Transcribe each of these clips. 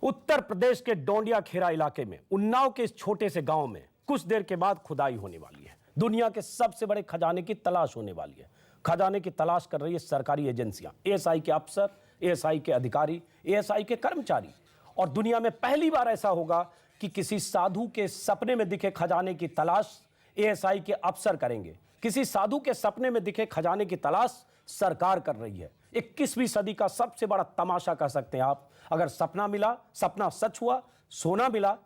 उत्तर प्रदेश के डोंडिया खेरा इलाके में उन्नाव के इस छोटे से गांव में कुछ देर के बाद खुदाई होने वाली है। दुनिया के सबसे बड़े खजाने की तलाश होने वाली है। खजाने की तलाश कर रही है सरकारी एजेंसियां, एएसआई के अफसर, एएसआई के अधिकारी, एएसआई के कर्मचारी। और दुनिया में पहली बार ऐसा होगा कि किसी साधु के सपने में दिखे खजाने की तलाश एएसआई के अफसर करेंगे। किसी साधु के सपने में दिखे खजाने की तलाश सरकार कर रही है। 21वीं सदी का सबसे बड़ा तमाशा कह सकते हैं आप। अगर सपना मिला, सपना सच हुआ, सोना मिला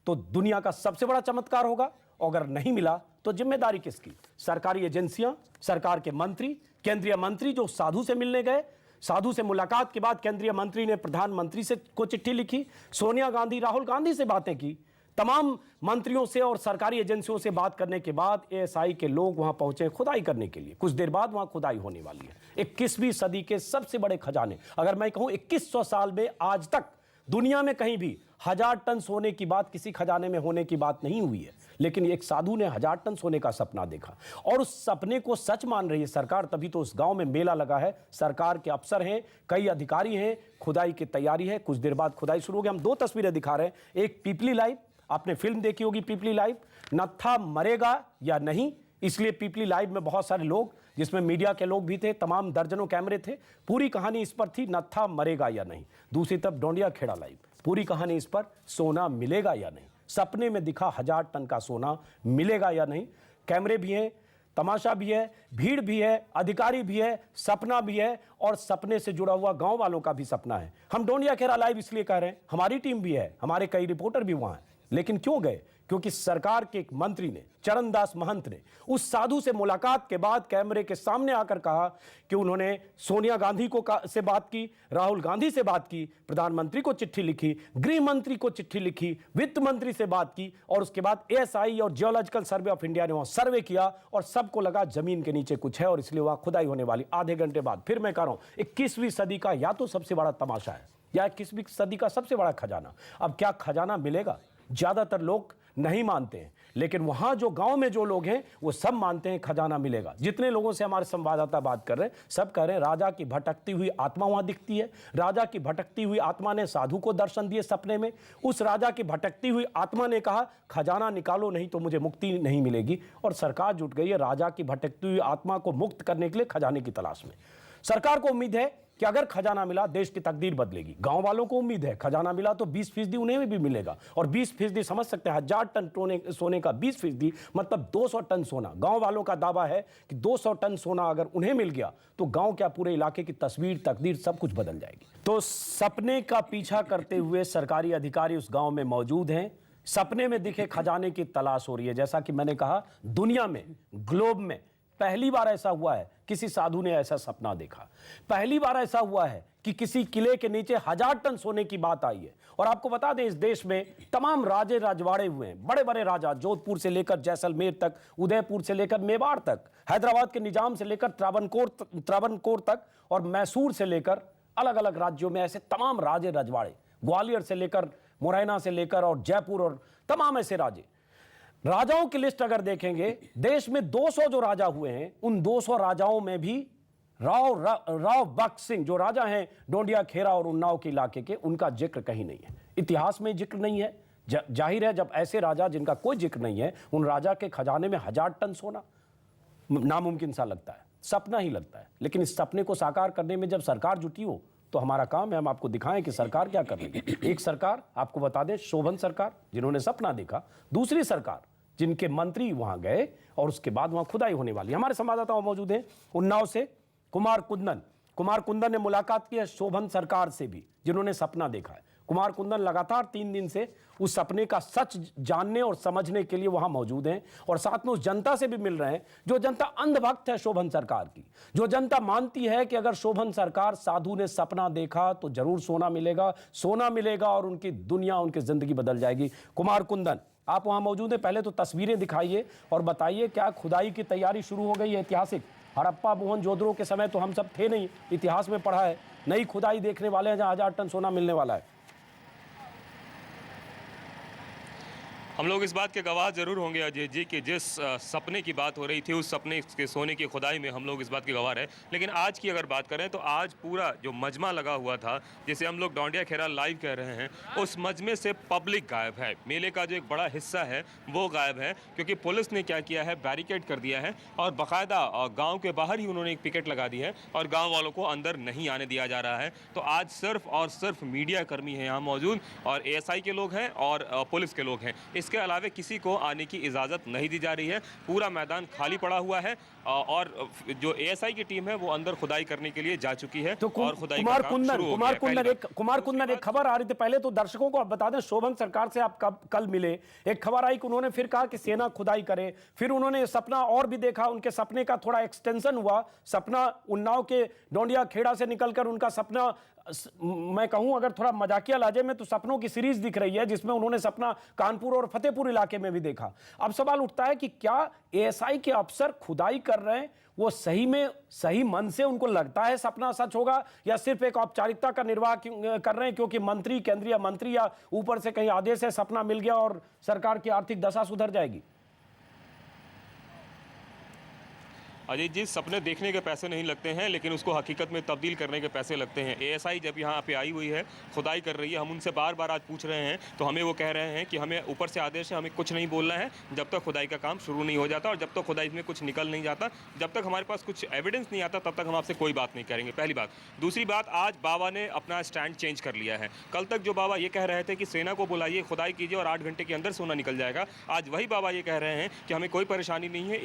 तो दुनिया का सबसे बड़ा चमत्कार होगा, और अगर नहीं मिला तो जिम्मेदारी किसकी? सरकारी एजेंसियां, सरकार के मंत्री, केंद्रीय मंत्री जो साधु से मिलने गए। साधु से मुलाकात के बाद केंद्रीय मंत्री ने प्रधानमंत्री से को चिट्ठी लिखी, सोनिया गांधी, राहुल गांधी से बातें की। तमाम मंत्रियों से और सरकारी एजेंसियों से बात करने के बाद एएसआई के लोग वहां पहुंचे खुदाई करने के लिए। कुछ देर बाद वहां खुदाई होने वाली है। 21वीं सदी के सबसे बड़े खजाने, अगर मैं कहूं 2100 साल में आज तक दुनिया में कहीं भी 1000 टन सोने की बात किसी खजाने में होने की बात नहीं हुई है। लेकिन एक साधु ने 1000 टन सोने का सपना देखा और उस सपने को सच मान रही है सरकार। तभी तो उस गांव में मेला लगा है। सरकार के अफसर हैं, कई अधिकारी हैं, खुदाई की तैयारी है। कुछ देर बाद खुदाई शुरू होगी। हम दो तस्वीरें दिखा रहे हैं। एक पीपली लाइव, आपने फिल्म देखी होगी पीपली लाइव, नत्था मरेगा या नहीं, इसलिए पीपली लाइव में बहुत सारे लोग, जिसमें मीडिया के लोग भी थे, तमाम दर्जनों कैमरे थे, पूरी कहानी इस पर थी, नत्था मरेगा या नहीं। दूसरी तरफ डोंडिया खेड़ा लाइव, पूरी कहानी इस पर, सोना मिलेगा या नहीं, सपने में दिखा 1000 टन का सोना मिलेगा या नहीं। कैमरे भी हैं, तमाशा भी है, भीड़ भी है, अधिकारी भी है, सपना भी है, और सपने से जुड़ा हुआ गांव वालों का भी सपना है। हम डोंडिया खेड़ा लाइव इसलिए कह रहे हैं, हमारी टीम भी है, हमारे कई रिपोर्टर भी वहां हैं। लेकिन क्यों गए? क्योंकि सरकार के एक मंत्री ने, चरणदास महंत ने, उस साधु से मुलाकात के बाद कैमरे के सामने आकर कहा कि उन्होंने सोनिया गांधी से बात की, राहुल गांधी से बात की, प्रधानमंत्री को चिट्ठी लिखी, गृह मंत्री को चिट्ठी लिखी, वित्त मंत्री से बात की, और उसके बाद एएसआई और जियोलॉजिकल सर्वे ऑफ इंडिया ने वहां सर्वे किया और सबको लगा जमीन के नीचे कुछ है और इसलिए वहां खुदाई होने वाली। आधे घंटे बाद फिर मैं कह रहा हूं 21वीं सदी का या तो सबसे बड़ा तमाशा है या 21वीं सदी का सबसे बड़ा खजाना। अब क्या खजाना मिलेगा? ज्यादातर लोग नहीं मानते हैं, लेकिन वहां जो गांव में जो लोग हैं वो सब मानते हैं खजाना मिलेगा। जितने लोगों से हमारे संवाददाता बात कर रहे हैं सब कह रहे हैं राजा की भटकती हुई आत्मा वहां दिखती है। राजा की भटकती हुई आत्मा ने साधु को दर्शन दिए सपने में। उस राजा की भटकती हुई आत्मा ने कहा खजाना निकालो नहीं तो मुझे मुक्ति नहीं मिलेगी, और सरकार जुट गई है राजा की भटकती हुई आत्मा को मुक्त करने के लिए खजाने की तलाश में। सरकार को उम्मीद है कि अगर खजाना मिला देश की तकदीर बदलेगी। गांव वालों को उम्मीद है खजाना मिला तो 20% उन्हें भी मिलेगा, और 20% समझ सकते हैं 1000 टन सोने का 20% मतलब 200 टन सोना। गांव वालों का दावा है कि 200 टन सोना अगर उन्हें मिल गया तो गांव क्या पूरे इलाके की तस्वीर, तकदीर सब कुछ बदल जाएगी। तो सपने का पीछा करते हुए सरकारी अधिकारी उस गांव में मौजूद हैं। सपने में दिखे खजाने की तलाश हो रही है। जैसा कि मैंने कहा, दुनिया में, ग्लोब में पहली बार ऐसा हुआ है किसी साधु ने ऐसा सपना देखा। पहली बार ऐसा हुआ है कि किसी किले के नीचे 1000 टन सोने की बात आई है। और आपको बता दें, इस देश में तमाम राजे राजवाड़े हुए हैं, बड़े बड़े राजा, जोधपुर से लेकर जैसलमेर तक, उदयपुर से लेकर मेवाड़ तक, हैदराबाद के निजाम से लेकर त्रावणकोर तक, और मैसूर से लेकर अलग अलग राज्यों में ऐसे तमाम राजे रजवाड़े, ग्वालियर से लेकर, मुरैना से लेकर और जयपुर, और तमाम ऐसे राजे। राजाओं की लिस्ट अगर देखेंगे, देश में 200 जो राजा हुए हैं, उन 200 राजाओं में भी राव बख्श सिंह जो राजा हैं डोंडिया खेरा और उन्नाव के इलाके के, उनका जिक्र कहीं नहीं है। इतिहास में जिक्र नहीं है। जाहिर है जब ऐसे राजा जिनका कोई जिक्र नहीं है, उन राजा के खजाने में 1000 टन सोना नामुमकिन सा लगता है, सपना ही लगता है। लेकिन इस सपने को साकार करने में जब सरकार जुटी हो तो हमारा काम है हम आपको दिखाएं कि सरकार क्या कर रही है। एक सरकार आपको बता दें, शोभन सरकार, जिन्होंने सपना देखा। दूसरी सरकार जिनके मंत्री वहां गए और उसके बाद वहां खुदाई होने वाली। हमारे संवाददाता मौजूद हैं उन्नाव से, कुमार कुंदन ने मुलाकात की है शोभन सरकार से भी, जिन्होंने सपना देखा है। कुमार कुंदन लगातार 3 दिन से उस सपने का सच जानने और समझने के लिए वहां मौजूद हैं, और साथ में उस जनता से भी मिल रहे हैं जो जनता अंधभक्त है शोभन सरकार की, जो जनता मानती है कि अगर शोभन सरकार, साधु ने सपना देखा तो जरूर सोना मिलेगा और उनकी दुनिया, उनकी जिंदगी बदल जाएगी। कुमार कुंदन, आप वहां मौजूद हैं, पहले तो तस्वीरें दिखाइए और बताइए क्या खुदाई की तैयारी शुरू हो गई है? ऐतिहासिक हड़प्पा मोहनजोदड़ो के समय तो हम सब थे नहीं, इतिहास में पढ़ा है, नई खुदाई देखने वाले हैं जहां 1000 टन सोना मिलने वाला है। हम हम लोग इस बात के गवाह जरूर होंगे अजय जी कि जिस सपने की बात हो रही थी उस सपने के सोने की खुदाई में हम लोग इस बात के गवाह रहे। लेकिन आज की अगर बात करें तो आज पूरा जो मजमा लगा हुआ था, जिसे हम लोग डोंडिया खेरा लाइव कह रहे हैं, उस मजमे से पब्लिक गायब है। मेले का जो एक बड़ा हिस्सा है वो गायब है, क्योंकि पुलिस ने क्या किया है, बैरिकेड कर दिया है और बाकायदा गाँव के बाहर ही उन्होंने एक पिकेट लगा दी है और गाँव वालों को अंदर नहीं आने दिया जा रहा है। तो आज सिर्फ और सिर्फ मीडिया कर्मी हैं यहाँ मौजूद और ASI के लोग हैं और पुलिस के लोग हैं। इसके अलावा किसी को आने की इजाज़त नहीं दी जा रही है। पूरा मैदान खाली पड़ा हुआ है और जो ASI की टीम है वो अंदर खुदाई करने के लिए जा चुकी है। तो और खुदाई का काम शुरू हो गया है। कुमार कुंदन एक खबर आ रही थी पहले, तो दर्शकों को आप बता दें, शोभन सरकार से आप कल मिले, एक खबर आई कि उन्होंने फिर कहा कि सेना खुदाई करे, फिर उन्होंने सपना और भी देखा, उनके सपने का थोड़ा एक्सटेंशन हुआ, सपना उन्नाव के डोंडिया खेड़ा से निकलकर उनका सपना, मैं कहूं अगर थोड़ा मजाकिया लहजे में, तो सपनों की सीरीज दिख रही है जिसमें उन्होंने सपना कानपुर और फतेहपुर इलाके में भी देखा। अब सवाल उठता है कि क्या ASI के अफसर खुदाई कर रहे हैं वो सही में सही मन से उनको लगता है सपना सच होगा, या सिर्फ एक औपचारिकता का निर्वाह कर रहे हैं क्योंकि मंत्री, केंद्रीय मंत्री या ऊपर से कहीं आदेश है, सपना मिल गया और सरकार की आर्थिक दशा सुधर जाएगी? अजय जी, सपने देखने के पैसे नहीं लगते हैं, लेकिन उसको हकीकत में तब्दील करने के पैसे लगते हैं। ASI जब यहाँ पे आई हुई है, खुदाई कर रही है, हम उनसे बार बार आज पूछ रहे हैं तो हमें वो कह रहे हैं कि हमें ऊपर से आदेश है, हमें कुछ नहीं बोलना है जब तक खुदाई का काम शुरू नहीं हो जाता और जब तक खुदाई में कुछ निकल नहीं जाता, जब तक हमारे पास कुछ एविडेंस नहीं आता तब तक हम आपसे कोई बात नहीं करेंगे। पहली बात। दूसरी बात, आज बाबा ने अपना स्टैंड चेंज कर लिया है। कल तक जो बाबा ये कह रहे थे कि सेना को बुलाइए, खुदाई कीजिए और 8 घंटे के अंदर सोना निकल जाएगा, आज वही बाबा ये कह रहे हैं कि हमें कोई परेशानी नहीं है,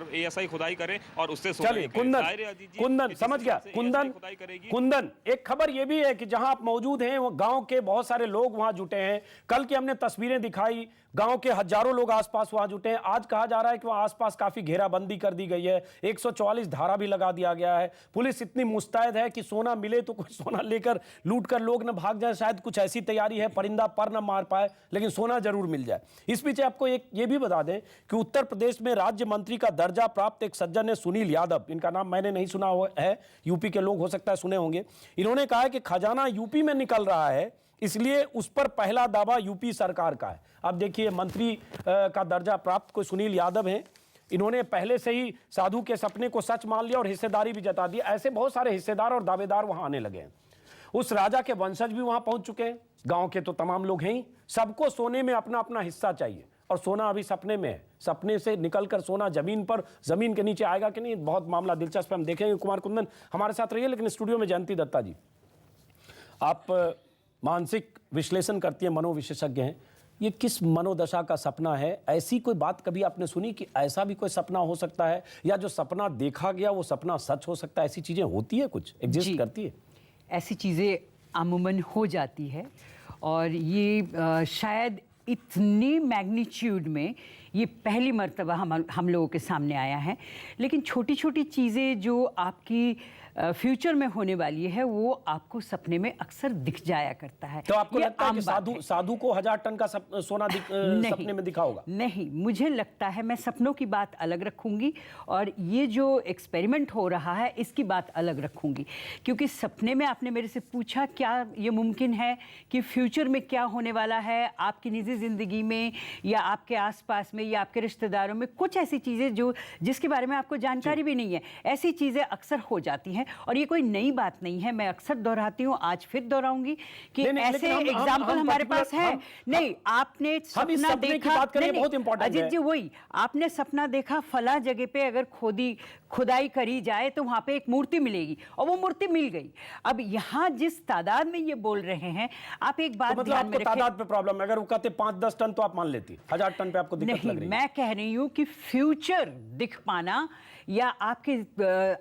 ASI खुदाई करे और उससे कुंदन समझ गया। कुंदन एक खबर यह भी है कि जहां आप मौजूद हैं वो गांव के बहुत सारे लोग वहां जुटे हैं। कल की हमने तस्वीरें दिखाई, गांव के हजारों लोग आसपास वहां जुटे हैं। आज कहा जा रहा है कि वहां आसपास काफी घेराबंदी कर दी गई है, 144 धारा भी लगा दिया गया है। पुलिस इतनी मुस्तैद है कि सोना मिले तो कुछ सोना लेकर लूट कर लोग न भाग जाए, शायद कुछ ऐसी तैयारी है, परिंदा पर न मार पाए लेकिन सोना जरूर मिल जाए। इस बीच आपको एक ये भी बता दें कि उत्तर प्रदेश में राज्य मंत्री का दर्जा प्राप्त एक सज्जन है, सुनील यादव, इनका नाम मैंने नहीं सुना है, यूपी के लोग हो सकता है सुने होंगे। इन्होंने कहा है कि खजाना यूपी में निकल रहा है, इसलिए उस पर पहला दावा यूपी सरकार का है। अब देखिए, मंत्री का दर्जा प्राप्त कोई सुनील यादव हैं, इन्होंने पहले से ही साधु के सपने को सच मान लिया और हिस्सेदारी भी जता दी। ऐसे बहुत सारे हिस्सेदार और दावेदार वहां आने लगे हैं। उस राजा के वंशज भी वहां पहुंच चुके हैं, गांव के तो तमाम लोग हैं ही। सबको सोने में अपना अपना हिस्सा चाहिए और सोना अभी सपने में है। सपने से निकलकर सोना जमीन पर, जमीन के नीचे आएगा कि नहीं, बहुत मामला दिलचस्प हम देखेंगे। कुमार कुंदन हमारे साथ रहिए, लेकिन स्टूडियो में जयंती दत्ता जी, आप मानसिक विश्लेषण करती हैं, मनोविशेषज्ञ हैं, ये किस मनोदशा का सपना है? ऐसी कोई बात कभी आपने सुनी कि ऐसा भी कोई सपना हो सकता है, या जो सपना देखा गया वो सपना सच हो सकता है? ऐसी चीजें होती है, कुछ एग्जिस्ट करती है? ऐसी चीजें अमूमन हो जाती है और ये शायद इतनी मैग्नीट्यूड में ये पहली मर्तबा हम लोगों के सामने आया है। लेकिन छोटी छोटी चीज़ें जो आपकी फ्यूचर में होने वाली है वो आपको सपने में अक्सर दिख जाया करता है। तो आपको लगता है कि साधु को 1000 टन का सोना सपने में दिखा होगा? नहीं, मुझे लगता है, मैं सपनों की बात अलग रखूंगी और ये जो एक्सपेरिमेंट हो रहा है इसकी बात अलग रखूंगी। क्योंकि सपने में आपने मेरे से पूछा क्या ये मुमकिन है कि फ्यूचर में क्या होने वाला है आपकी निजी ज़िंदगी में या आपके आसपास में या आपके रिश्तेदारों में, कुछ ऐसी चीज़ें जो जिसके बारे में आपको जानकारी भी नहीं है, ऐसी चीज़ें अक्सर हो जाती हैं। और ये कोई नई बात नहीं है, मैं अक्सर दोहराती हूँ, आज फिर दोहराऊंगी कि ऐसे एग्जाम्पल हमारे पास है। नहीं, आपने सपना देखा, अजीत जी वही, आपने सपना देखा फला जगह पे अगर खुदाई करी जाए तो वहां पे एक मूर्ति मिलेगी और वो मूर्ति मिल गई। अब यहाँ जिस तादाद में ये बोल रहे हैं, आप एक बात ध्यान में रखें, तादाद पे प्रॉब्लम है। अगर वो कहते 5-10 टन तो आप मान लेती, 1000 टन पे आपको दिक्कत लग रही है। मैं कह रही हूँ कि फ्यूचर दिख पाना या आपके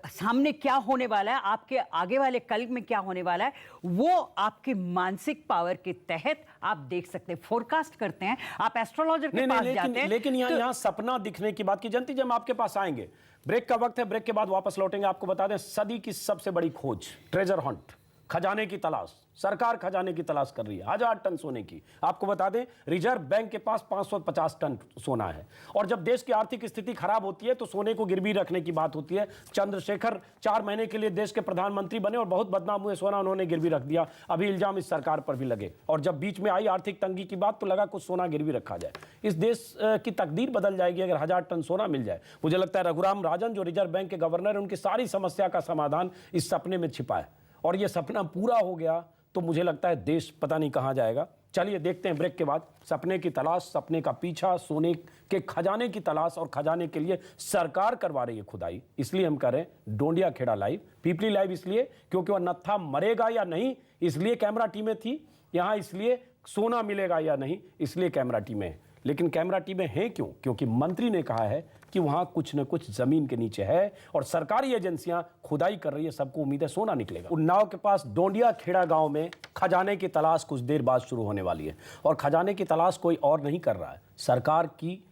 सामने क्या होने वाला है, आपके आगे वाले कल में क्या होने वाला है, वो आपके मानसिक पावर के तहत आप देख सकते हैं, फोरकास्ट करते हैं। आप एस्ट्रोलॉजर के पास जाते हैं। लेकिन यहाँ सपना दिखने की बात की जनती, जब हम आपके पास आएंगे, ब्रेक का वक्त है, ब्रेक के बाद वापस लौटेंगे। आपको बता दें, सदी की सबसे बड़ी खोज, ट्रेजर हंट, खजाने की तलाश, सरकार खजाने की तलाश कर रही है 1000 टन सोने की। आपको बता दें रिजर्व बैंक के पास 550 टन सोना है। और जब देश की आर्थिक स्थिति खराब होती है तो सोने को गिरवी रखने की बात होती है। चंद्रशेखर 4 महीने के लिए देश के प्रधानमंत्री बने और बहुत बदनाम हुए, सोना उन्होंने गिरवी रख दिया। अभी इल्जाम इस सरकार पर भी लगे और जब बीच में आई आर्थिक तंगी की बात तो लगा कुछ सोना गिरवी रखा जाए। इस देश की तकदीर बदल जाएगी अगर 1000 टन सोना मिल जाए। मुझे लगता है रघुराम राजन जो रिजर्व बैंक के गवर्नर है, उनकी सारी समस्या का समाधान इस सपने में छिपा है और ये सपना पूरा हो गया तो मुझे लगता है देश पता नहीं कहां जाएगा। चलिए देखते हैं ब्रेक के बाद सपने की तलाश, सपने का पीछा, सोने के खजाने की तलाश और खजाने के लिए सरकार करवा रही है खुदाई। इसलिए हम कह रहे हैं डोंडिया खेड़ा लाइव, पीपली लाइव इसलिए क्योंकि वह नत्था मरेगा या नहीं इसलिए कैमरा टीमें थी यहाँ, इसलिए सोना मिलेगा या नहीं इसलिए कैमरा टीमें हैं। लेकिन कैमरा टीमें हैं क्यों? क्योंकि मंत्री ने कहा है कि वहां कुछ न कुछ जमीन के नीचे है और सरकारी एजेंसियां खुदाई कर रही है। सबको उम्मीद है सोना निकलेगा। उन्नाव के पास डोंडिया खेड़ा गांव में खजाने की तलाश कुछ देर बाद शुरू होने वाली है और खजाने की तलाश कोई और नहीं कर रहा है, सरकार की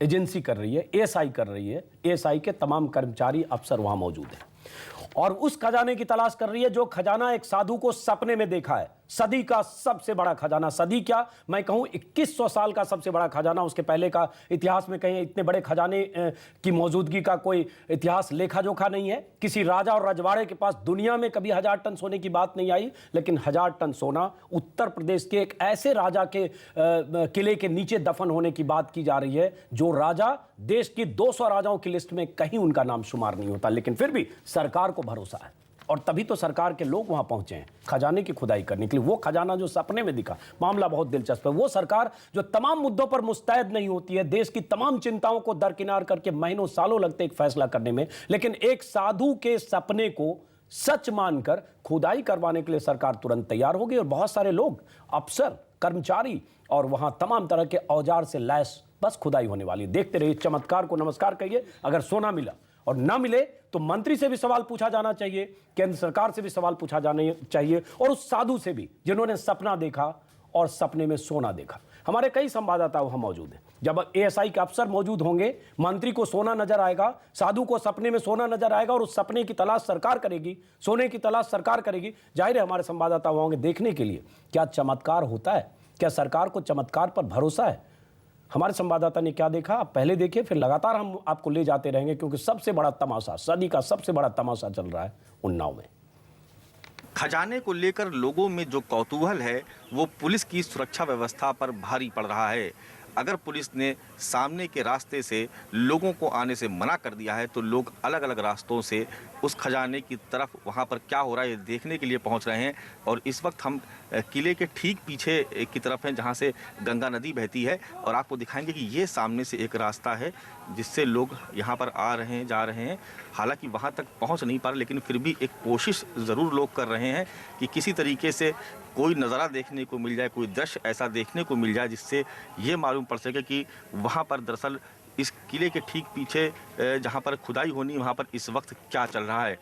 एजेंसी कर रही है, एएसआई कर रही है। एएसआई के तमाम कर्मचारी अफसर वहां मौजूद हैं और उस खजाने की तलाश कर रही है जो खजाना एक साधु को सपने में देखा है। सदी का सबसे बड़ा खजाना, सदी क्या मैं कहूं 2100 साल का सबसे बड़ा खजाना। उसके पहले का इतिहास में कहीं इतने बड़े खजाने की मौजूदगी का कोई इतिहास लेखा जोखा नहीं है। किसी राजा और रजवाड़े के पास दुनिया में कभी 1000 टन सोने की बात नहीं आई, लेकिन 1000 टन सोना उत्तर प्रदेश के एक ऐसे राजा के किले के नीचे दफन होने की बात की जा रही है जो राजा देश की 200 राजाओं की लिस्ट में कहीं उनका नाम शुमार नहीं होता। लेकिन फिर भी सरकार को भरोसा है और तभी तो सरकार के लोग वहां पहुंचे हैं खजाने की खुदाई करने के लिए। वो खजाना जो सपने में दिखा, मामला बहुत दिलचस्प है। वो सरकार जो तमाम मुद्दों पर मुस्तैद नहीं होती है, देश की तमाम चिंताओं को दरकिनार करके महीनों सालों लगते एक फैसला करने में, लेकिन एक साधु के सपने को सच मानकर खुदाई करवाने के लिए सरकार तुरंत तैयार होगी और बहुत सारे लोग, अफसर, कर्मचारी और वहां तमाम तरह के औजार से लैस बस खुदाई होने वाली है। देखते रहिए, चमत्कार को नमस्कार कहिए। अगर सोना मिला और ना मिले तो मंत्री से भी सवाल पूछा जाना चाहिए, केंद्र सरकार से भी सवाल पूछा जाना चाहिए और उस साधु से भी जिन्होंने सपना देखा और सपने में सोना देखा। हमारे कई संवाददाता वहां मौजूद हैं। जब एएसआई के अफसर मौजूद होंगे, मंत्री को सोना नजर आएगा, साधु को सपने में सोना नजर आएगा और उस सपने की तलाश सरकार करेगी, सोने की तलाश सरकार करेगी। जाहिर है हमारे संवाददाता होंगे देखने के लिए क्या चमत्कार होता है, क्या सरकार को चमत्कार पर भरोसा है। हमारे संवाददाता ने क्या देखा आप पहले देखिए, फिर लगातार हम आपको ले जाते रहेंगे क्योंकि सबसे बड़ा तमाशा, सदी का सबसे बड़ा तमाशा चल रहा है उन्नाव में। खजाने को लेकर लोगों में जो कौतूहल है वो पुलिस की सुरक्षा व्यवस्था पर भारी पड़ रहा है। अगर पुलिस ने सामने के रास्ते से लोगों को आने से मना कर दिया है तो लोग अलग अलग रास्तों से उस खजाने की तरफ, वहाँ पर क्या हो रहा है ये देखने के लिए पहुँच रहे हैं। और इस वक्त हम किले के ठीक पीछे की तरफ हैं जहाँ से गंगा नदी बहती है और आपको दिखाएंगे कि ये सामने से एक रास्ता है जिससे लोग यहाँ पर आ रहे हैं, जा रहे हैं। हालांकि वहाँ तक पहुँच नहीं पा रहे, लेकिन फिर भी एक कोशिश ज़रूर लोग कर रहे हैं कि किसी तरीके से कोई नज़ारा देखने को मिल जाए, कोई दृश्य ऐसा देखने को मिल जाए जिससे ये मालूम पड़ सके कि वहाँ पर दरअसल इस किले के ठीक पीछे जहाँ पर खुदाई होनी, वहाँ पर इस वक्त क्या चल रहा है।